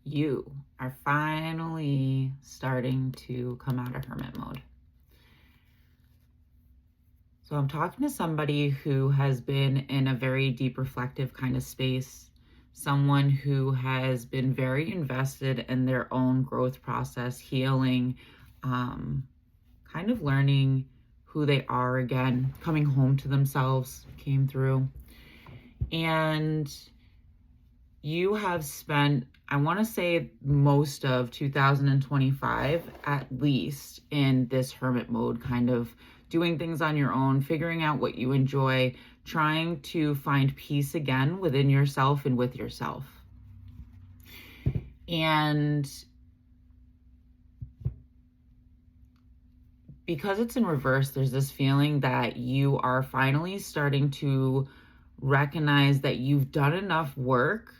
you are finally starting to come out of hermit mode. So I'm talking to somebody who has been in a very deep reflective kind of space, someone who has been very invested in their own growth process, healing, kind of learning who they are again, coming home to themselves came through. And you have spent, I want to say, most of 2025 at least in this hermit mode, kind of doing things on your own, figuring out what you enjoy, trying to find peace again within yourself and with yourself. And because it's in reverse, there's this feeling that you are finally starting to recognize that you've done enough work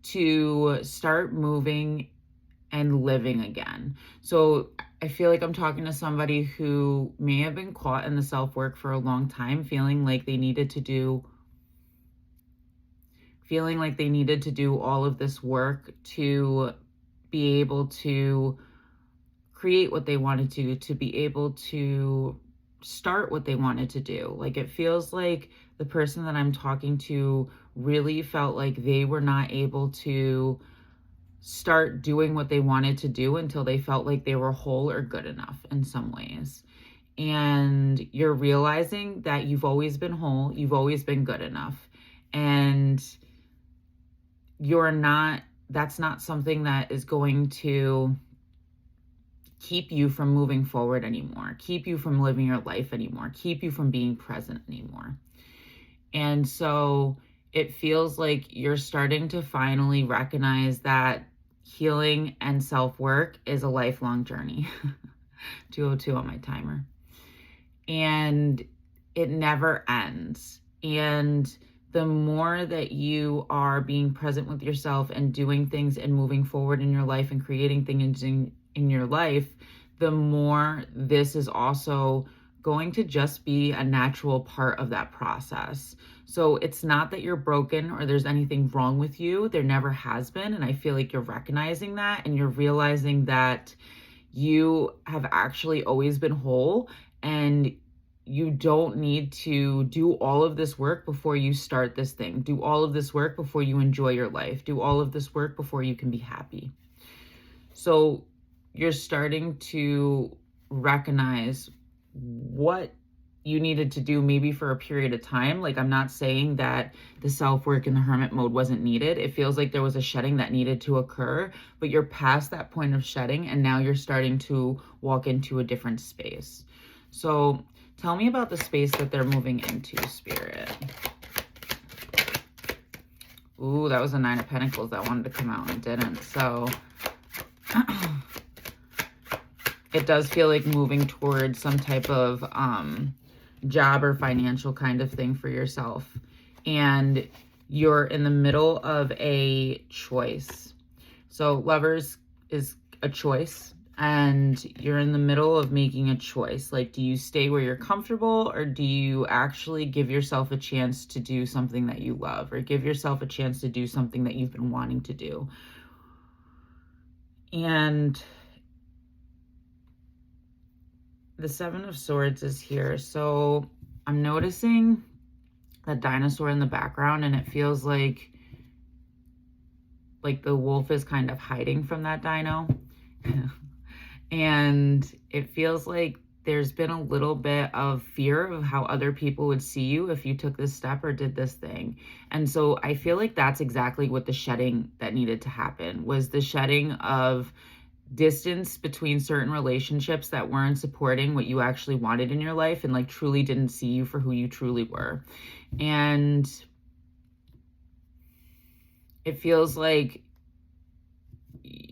to start moving and living again. So I feel like I'm talking to somebody who may have been caught in the self-work for a long time, feeling like they needed to do all of this work to be able to create what they wanted to be able to start what they wanted to do. Like, it feels like the person that I'm talking to really felt like they were not able to start doing what they wanted to do until they felt like they were whole or good enough in some ways. And you're realizing that you've always been whole, you've always been good enough. And that's not something that is going to keep you from moving forward anymore, keep you from living your life anymore, keep you from being present anymore. And so it feels like you're starting to finally recognize that healing and self-work is a lifelong journey. 2:02 on my timer. And it never ends. And the more that you are being present with yourself and doing things and moving forward in your life and creating things in your life, the more this is also going to just be a natural part of that process. So it's not that you're broken or there's anything wrong with you. There never has been. And I feel like you're recognizing that and you're realizing that you have actually always been whole, and you don't need to do all of this work before you start this thing. Do all of this work before you enjoy your life. Do all of this work before you can be happy. So you're starting to recognize what you needed to do maybe for a period of time. Like, I'm not saying that the self-work in the hermit mode wasn't needed. It feels like there was a shedding that needed to occur, but you're past that point of shedding and now you're starting to walk into a different space. So tell me about the space that they're moving into, Spirit. Ooh, that was a 9 of Pentacles that wanted to come out and didn't. So it does feel like moving towards some type of job or financial kind of thing for yourself. And you're in the middle of a choice. So Lovers is a choice, and you're in the middle of making a choice. Like, do you stay where you're comfortable, or do you actually give yourself a chance to do something that you love, or give yourself a chance to do something that you've been wanting to do? And the 7 of Swords is here. So I'm noticing that dinosaur in the background, and it feels like the wolf is kind of hiding from that dino. And it feels like there's been a little bit of fear of how other people would see you if you took this step or did this thing. And so I feel like that's exactly what the shedding that needed to happen was, the shedding of distance between certain relationships that weren't supporting what you actually wanted in your life and like truly didn't see you for who you truly were. And it feels like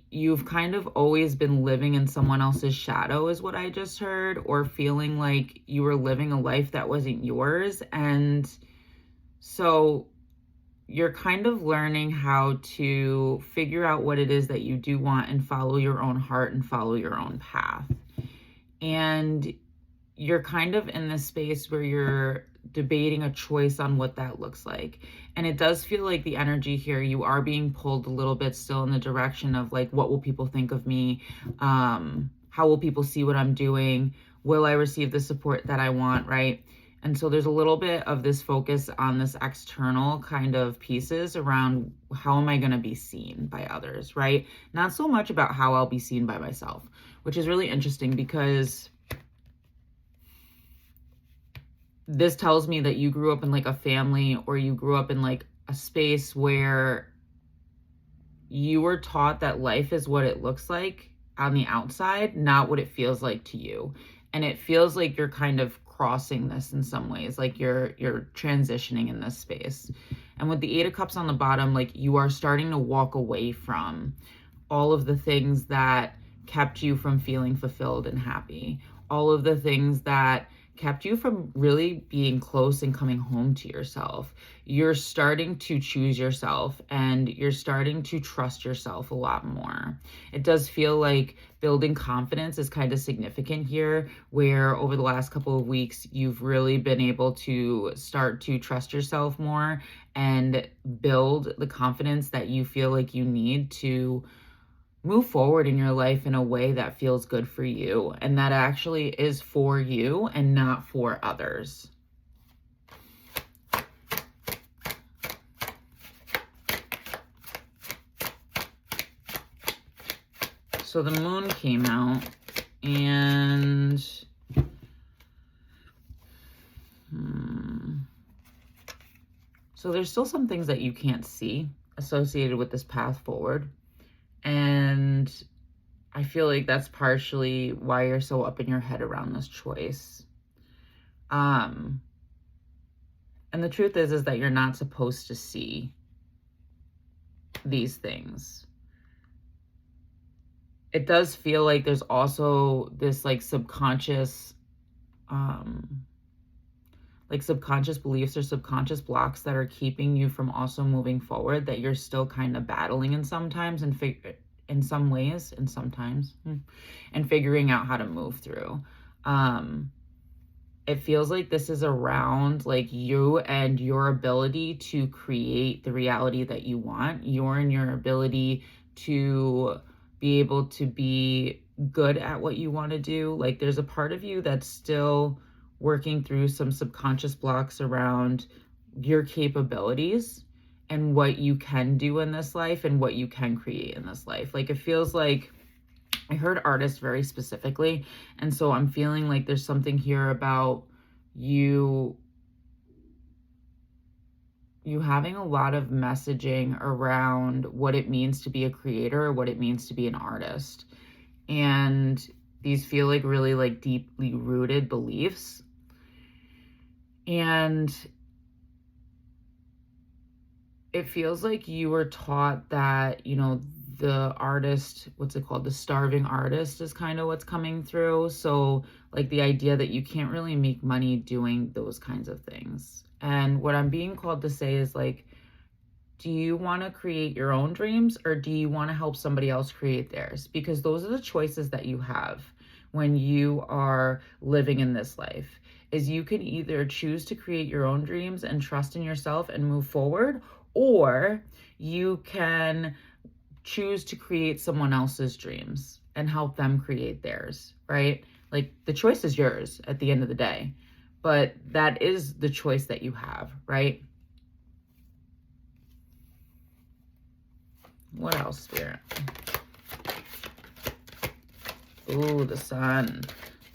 you've kind of always been living in someone else's shadow is what I just heard, or feeling like you were living a life that wasn't yours. And so you're kind of learning how to figure out what it is that you do want and follow your own heart and follow your own path. And you're kind of in this space where you're debating a choice on what that looks like. And it does feel like the energy here, you are being pulled a little bit still in the direction of like, what will people think of me? How will people see what I'm doing? Will I receive the support that I want, right? And so there's a little bit of this focus on this external kind of pieces around how am I going to be seen by others, right? Not so much about how I'll be seen by myself, which is really interesting because this tells me that you grew up in like a family, or you grew up in like a space where you were taught that life is what it looks like on the outside, not what it feels like to you. And it feels like you're kind of crossing this in some ways, like you're transitioning in this space. And with the 8 of Cups on the bottom, like you are starting to walk away from all of the things that kept you from feeling fulfilled and happy, all of the things that kept you from really being close and coming home to yourself. You're starting to choose yourself, and you're starting to trust yourself a lot more. It does feel like building confidence is kind of significant here, where over the last couple of weeks, you've really been able to start to trust yourself more and build the confidence that you feel like you need to move forward in your life in a way that feels good for you, and that actually is for you and not for others. So the moon came out, and so there's still some things that you can't see associated with this path forward. And I feel like that's partially why you're so up in your head around this choice. And the truth is that you're not supposed to see these things. It does feel like there's also this like subconscious beliefs or subconscious blocks that are keeping you from also moving forward, that you're still kind of battling in sometimes and in some ways and sometimes and figuring out how to move through. It feels like this is around like you and your ability to create the reality that you want, your ability to be able to be good at what you want to do. Like there's a part of you that's still working through some subconscious blocks around your capabilities and what you can do in this life and what you can create in this life. Like it feels like I heard artist very specifically, and so I'm feeling like there's something here about you having a lot of messaging around what it means to be a creator, or what it means to be an artist. And these feel like really like deeply rooted beliefs. And it feels like you were taught that, you know, the artist, what's it called? The starving artist is kind of what's coming through. So like the idea that you can't really make money doing those kinds of things. And what I'm being called to say is like, do you want to create your own dreams, or do you want to help somebody else create theirs? Because those are the choices that you have when you are living in this life. Is you can either choose to create your own dreams and trust in yourself and move forward, or you can choose to create someone else's dreams and help them create theirs, right? Like the choice is yours at the end of the day, but that is the choice that you have, right? What else, Spirit? Ooh, the sun.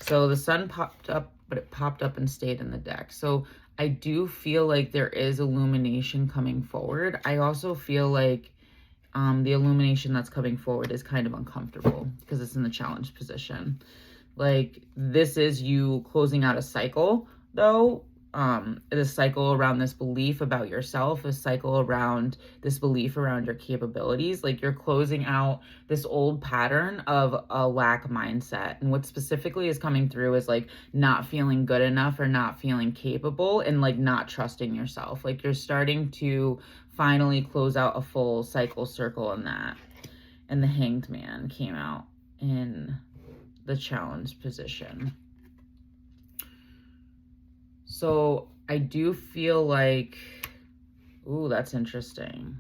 So the sun popped up, but it popped up and stayed in the deck. So I do feel like there is illumination coming forward. I also feel like the illumination that's coming forward is kind of uncomfortable because it's in the challenge position. Like this is you closing out a cycle, though. The cycle around this belief about yourself, a cycle around this belief around your capabilities. Like you're closing out this old pattern of a lack mindset. And what specifically is coming through is like not feeling good enough or not feeling capable and like not trusting yourself. Like you're starting to finally close out a full cycle circle in that. And the Hanged Man came out in the challenge position. So I do feel like, ooh, that's interesting.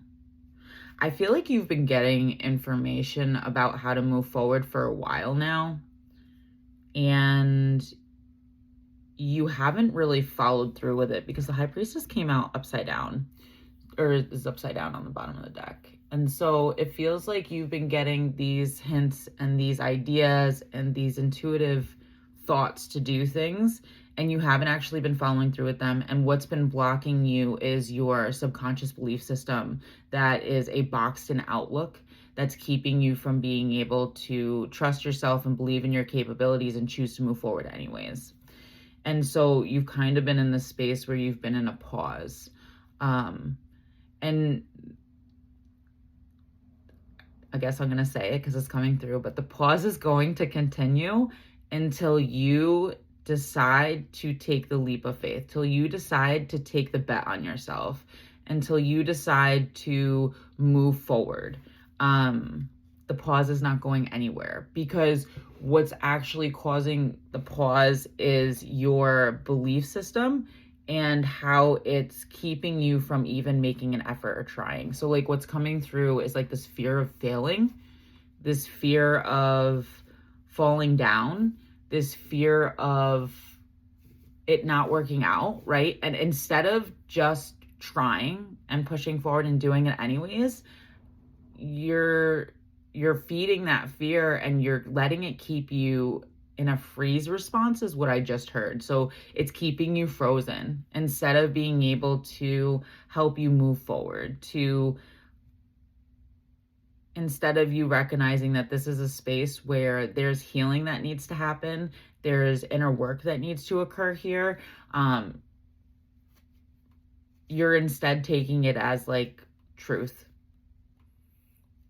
I feel like you've been getting information about how to move forward for a while now, and you haven't really followed through with it because the High Priestess came out upside down, or is upside down on the bottom of the deck. And so it feels like you've been getting these hints and these ideas and these intuitive thoughts to do things, and you haven't actually been following through with them. And what's been blocking you is your subconscious belief system that is a boxed in outlook that's keeping you from being able to trust yourself and believe in your capabilities and choose to move forward anyways. And so you've kind of been in this space where you've been in a pause. And I guess I'm going to say it because it's coming through, but the pause is going to continue until you decide to take the leap of faith, till you decide to take the bet on yourself, until you decide to move forward. The pause is not going anywhere, because what's actually causing the pause is your belief system and how it's keeping you from even making an effort or trying. So like what's coming through is like this fear of failing, this fear of falling down, this fear of it not working out, right? And instead of just trying and pushing forward and doing it anyways, you're feeding that fear and you're letting it keep you in a freeze response, is what I just heard. So it's keeping you frozen instead of being able to help you move forward, instead of you recognizing that this is a space where there's healing that needs to happen, there's inner work that needs to occur here. You're instead taking it as like truth.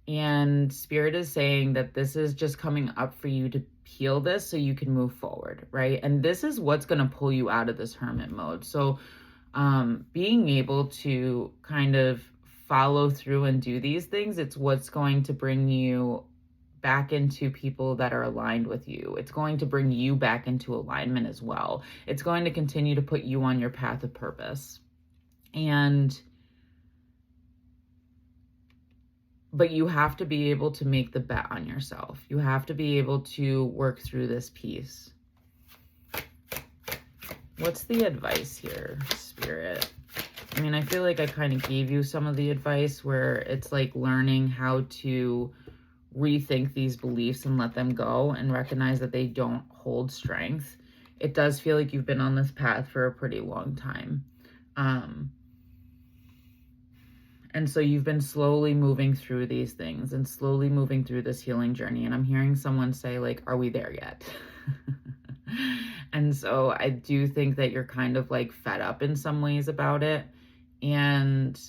And Spirit is saying that this is just coming up for you to heal this so you can move forward, right? And this is what's going to pull you out of this hermit mode. So being able to kind of follow through and do these things, it's what's going to bring you back into people that are aligned with you. It's going to bring you back into alignment as well. It's going to continue to put you on your path of purpose. But you have to be able to make the bet on yourself. You have to be able to work through this piece. What's the advice here, Spirit? I mean, I feel like I kind of gave you some of the advice where it's like learning how to rethink these beliefs and let them go and recognize that they don't hold strength. It does feel like you've been on this path for a pretty long time. And so you've been slowly moving through these things and slowly moving through this healing journey. And I'm hearing someone say, like, are we there yet? And so I do think that you're kind of like fed up in some ways about it. And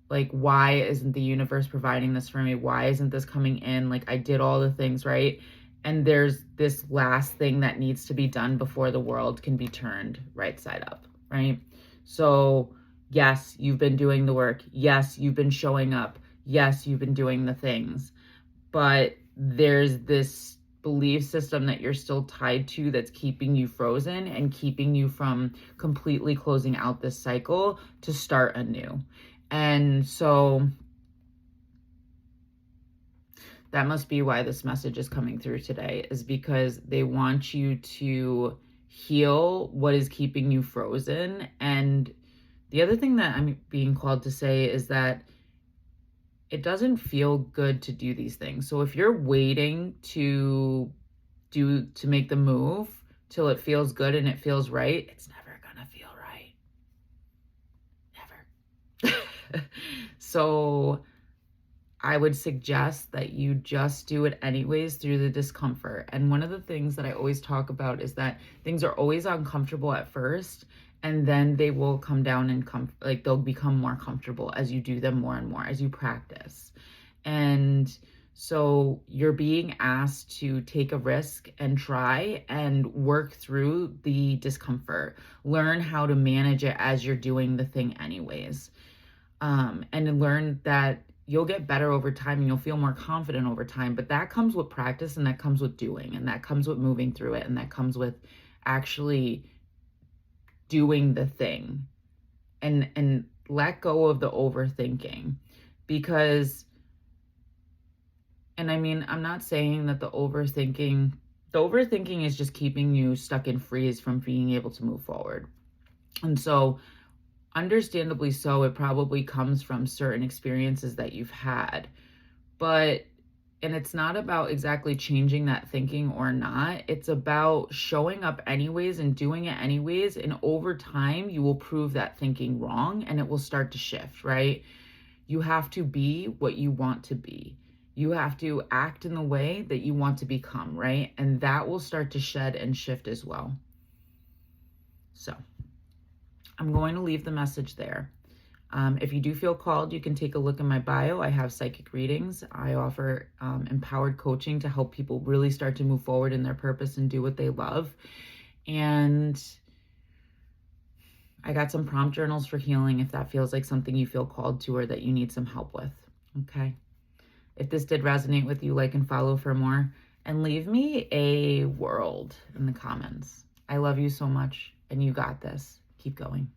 like, why isn't the universe providing this for me? Why isn't this coming in? Like, I did all the things, right? And there's this last thing that needs to be done before the world can be turned right side up, right? So yes, you've been doing the work. Yes, you've been showing up. Yes, you've been doing the things. But there's this belief system that you're still tied to that's keeping you frozen and keeping you from completely closing out this cycle to start anew. And so that must be why this message is coming through today, is because they want you to heal what is keeping you frozen. And the other thing that I'm being called to say is that it doesn't feel good to do these things. So if you're waiting to make the move till it feels good and it feels right, it's never gonna feel right. Never. So I would suggest that you just do it anyways through the discomfort. And one of the things that I always talk about is that things are always uncomfortable at first, and then they will come down and they'll become more comfortable as you do them more and more, as you practice. And so you're being asked to take a risk and try and work through the discomfort. Learn how to manage it as you're doing the thing anyways. And learn that you'll get better over time and you'll feel more confident over time. But that comes with practice, and that comes with doing, and that comes with moving through it, and that comes with actually doing the thing, and let go of the overthinking. Because, and I mean, I'm not saying that the overthinking is just keeping you stuck in freeze from being able to move forward. And so, understandably so, it probably comes from certain experiences that you've had. But, and it's not about exactly changing that thinking or not. It's about showing up anyways and doing it anyways. And over time, you will prove that thinking wrong and it will start to shift, right? You have to be what you want to be. You have to act in the way that you want to become, right? And that will start to shed and shift as well. So I'm going to leave the message there. If you do feel called, you can take a look in my bio. I have psychic readings. I offer empowered coaching to help people really start to move forward in their purpose and do what they love. And I got some prompt journals for healing if that feels like something you feel called to or that you need some help with. Okay. If this did resonate with you, like and follow for more. And leave me a world in the comments. I love you so much, and you got this. Keep going.